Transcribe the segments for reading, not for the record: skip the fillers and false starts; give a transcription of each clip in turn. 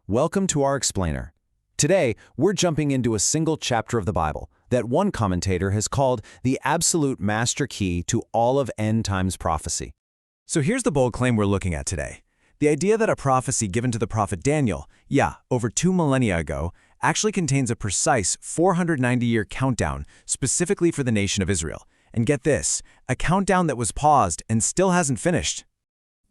Welcome to our explainer. Today, we're jumping into a single chapter of the Bible that one commentator has called the absolute master key to all of end times prophecy. So here's the bold claim we're looking at today. The idea that a prophecy given to the prophet Daniel, over 2 millennia ago, actually contains a precise 490-year countdown specifically for the nation of Israel. And get this, a countdown that was paused and still hasn't finished.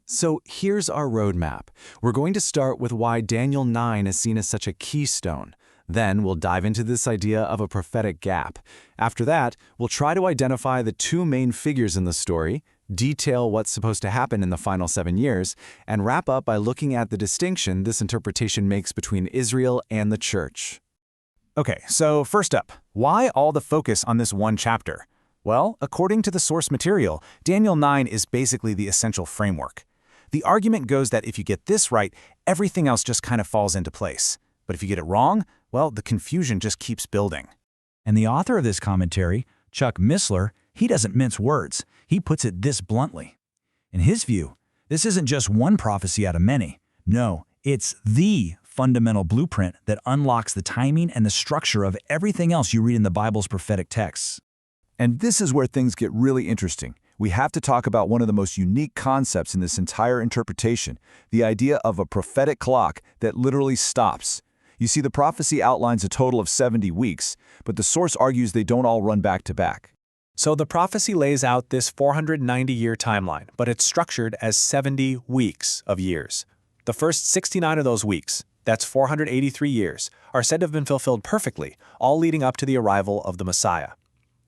So here's our roadmap. We're going to start with why Daniel 9 is seen as such a keystone. Then we'll dive into this idea of a prophetic gap. After that, we'll try to identify the two main figures in the story, detail what's supposed to happen in the final 7 years, and wrap up by looking at the distinction this interpretation makes between Israel and the church. Okay, so first up, why all the focus on this one chapter? Well, according to the source material, Daniel 9 is basically the essential framework. The argument goes that if you get this right, everything else just kind of falls into place. But if you get it wrong, well, the confusion just keeps building. And the author of this commentary, Chuck Missler, he doesn't mince words. He puts it this bluntly. In his view, this isn't just one prophecy out of many. No, it's the fundamental blueprint that unlocks the timing and the structure of everything else you read in the Bible's prophetic texts. And this is where things get really interesting. We have to talk about one of the most unique concepts in this entire interpretation, the idea of a prophetic clock that literally stops. You see, the prophecy outlines a total of 70 weeks, but the source argues they don't all run back to back. So the prophecy lays out this 490-year timeline, but it's structured as 70 weeks of years. The first 69 of those weeks, that's 483 years, are said to have been fulfilled perfectly, all leading up to the arrival of the Messiah.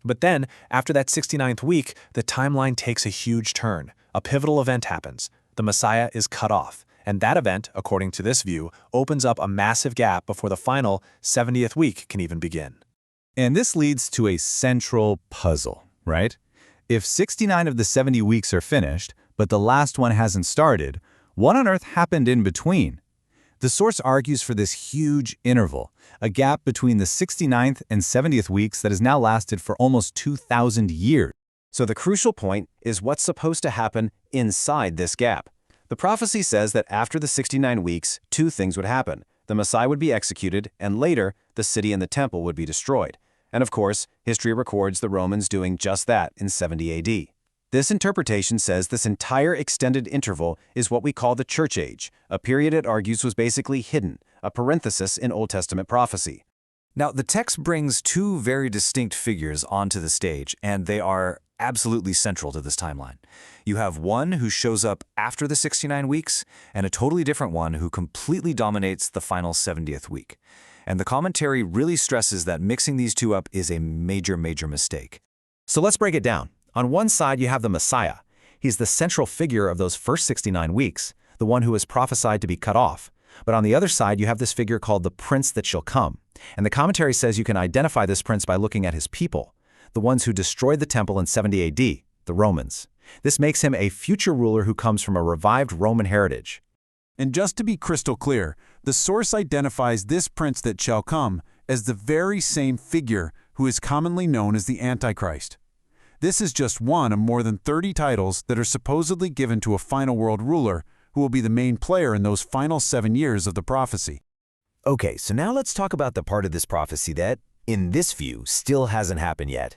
But then, after that 69th week, the timeline takes a huge turn. A pivotal event happens. The Messiah is cut off. And that event, according to this view, opens up a massive gap before the final 70th week can even begin. And this leads to a central puzzle, right? If 69 of the 70 weeks are finished, but the last one hasn't started, what on earth happened in between? The source argues for this huge interval, a gap between the 69th and 70th weeks that has now lasted for almost 2,000 years. So the crucial point is what's supposed to happen inside this gap. The prophecy says that after the 69 weeks, two things would happen. The Messiah would be executed, and later, the city and the temple would be destroyed. And of course, history records the Romans doing just that in 70 AD. This interpretation says this entire extended interval is what we call the Church Age, a period it argues was basically hidden, a parenthesis in Old Testament prophecy. Now, the text brings two very distinct figures onto the stage, and they are absolutely central to this timeline. You have one who shows up after the 69 weeks, and a totally different one who completely dominates the final 70th week. And the commentary really stresses that mixing these two up is a major mistake. So let's break it down. On one side, you have the Messiah. He's the central figure of those first 69 weeks, the one who was prophesied to be cut off. But on the other side, you have this figure called the Prince that shall come. And the commentary says you can identify this prince by looking at his people, the ones who destroyed the temple in 70 AD, the Romans. This makes him a future ruler who comes from a revived Roman heritage. And just to be crystal clear, the source identifies this prince that shall come as the very same figure who is commonly known as the Antichrist. This is just one of more than 30 titles that are supposedly given to a final world ruler who will be the main player in those final 7 years of the prophecy. Okay, so now let's talk about the part of this prophecy that, in this view, still hasn't happened yet.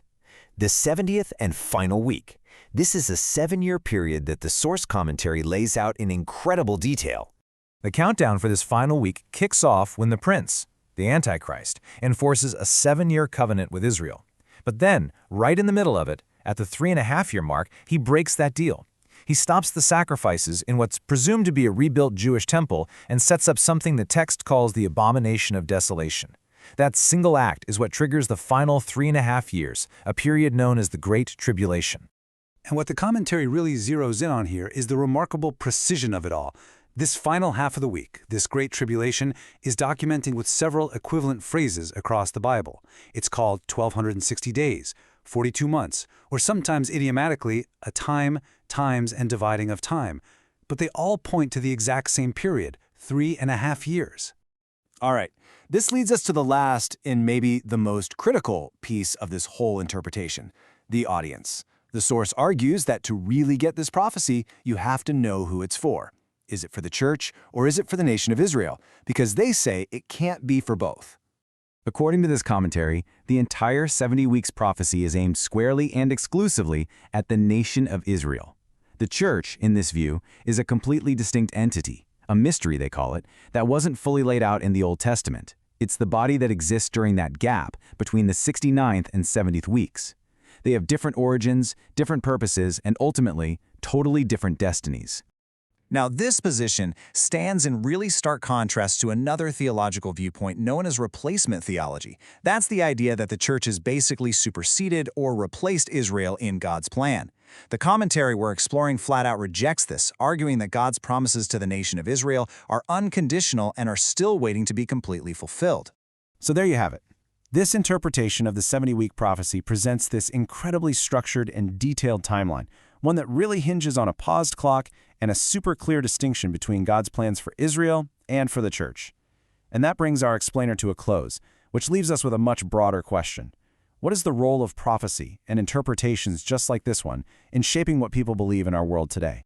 The 70th and final week. This is a 7-year period that the source commentary lays out in incredible detail. The countdown for this final week kicks off when the prince, the Antichrist, enforces a 7-year covenant with Israel. But then, right in the middle of it, at the 3.5-year mark, he breaks that deal. He stops the sacrifices in what's presumed to be a rebuilt Jewish temple and sets up something the text calls the abomination of desolation. That single act is what triggers the final 3.5 years, a period known as the Great Tribulation. And what the commentary really zeroes in on here is the remarkable precision of it all. This final half of the week, this Great Tribulation, is documented with several equivalent phrases across the Bible. It's called 1,260 days, 42 months, or sometimes idiomatically, a time, times, and dividing of time. But they all point to the exact same period, 3.5 years. All right, this leads us to the last and maybe the most critical piece of this whole interpretation, the audience. The source argues that to really get this prophecy, you have to know who it's for. Is it for the church, or is it for the nation of Israel? Because they say it can't be for both. According to this commentary, the entire 70 weeks prophecy is aimed squarely and exclusively at the nation of Israel. The church, in this view, is a completely distinct entity, a mystery they call it, that wasn't fully laid out in the Old Testament. It's the body that exists during that gap between the 69th and 70th weeks. They have different origins, different purposes, and ultimately, totally different destinies. Now, this position stands in really stark contrast to another theological viewpoint known as replacement theology. That's the idea that the church has basically superseded or replaced Israel in God's plan. The commentary we're exploring flat out rejects this, arguing that God's promises to the nation of Israel are unconditional and are still waiting to be completely fulfilled. So there you have it. This interpretation of the 70-week prophecy presents this incredibly structured and detailed timeline, one that really hinges on a paused clock and a super clear distinction between God's plans for Israel and for the church. And that brings our explainer to a close, which leaves us with a much broader question. What is the role of prophecy and interpretations just like this one in shaping what people believe in our world today?